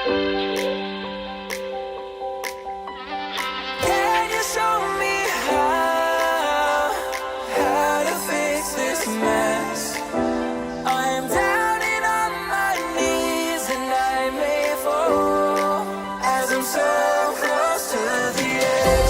Can you show me how to fix this mess? I am down and on my knees and I may fall as I'm so close to the edge.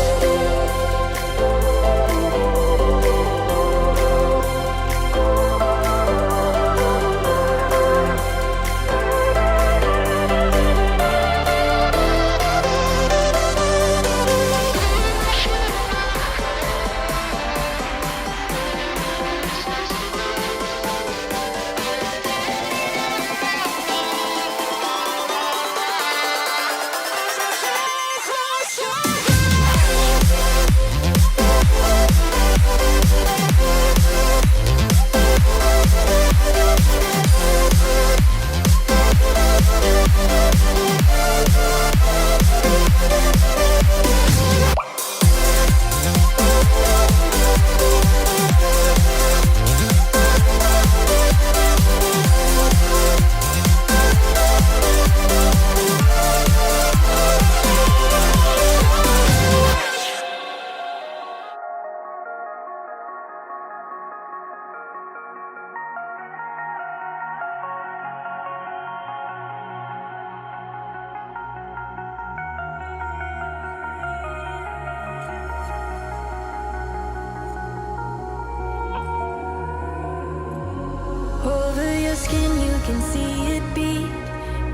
Over your skin, you can see it beat,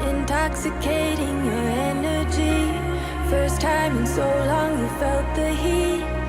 intoxicating your energy. First time in so long, you felt the heat.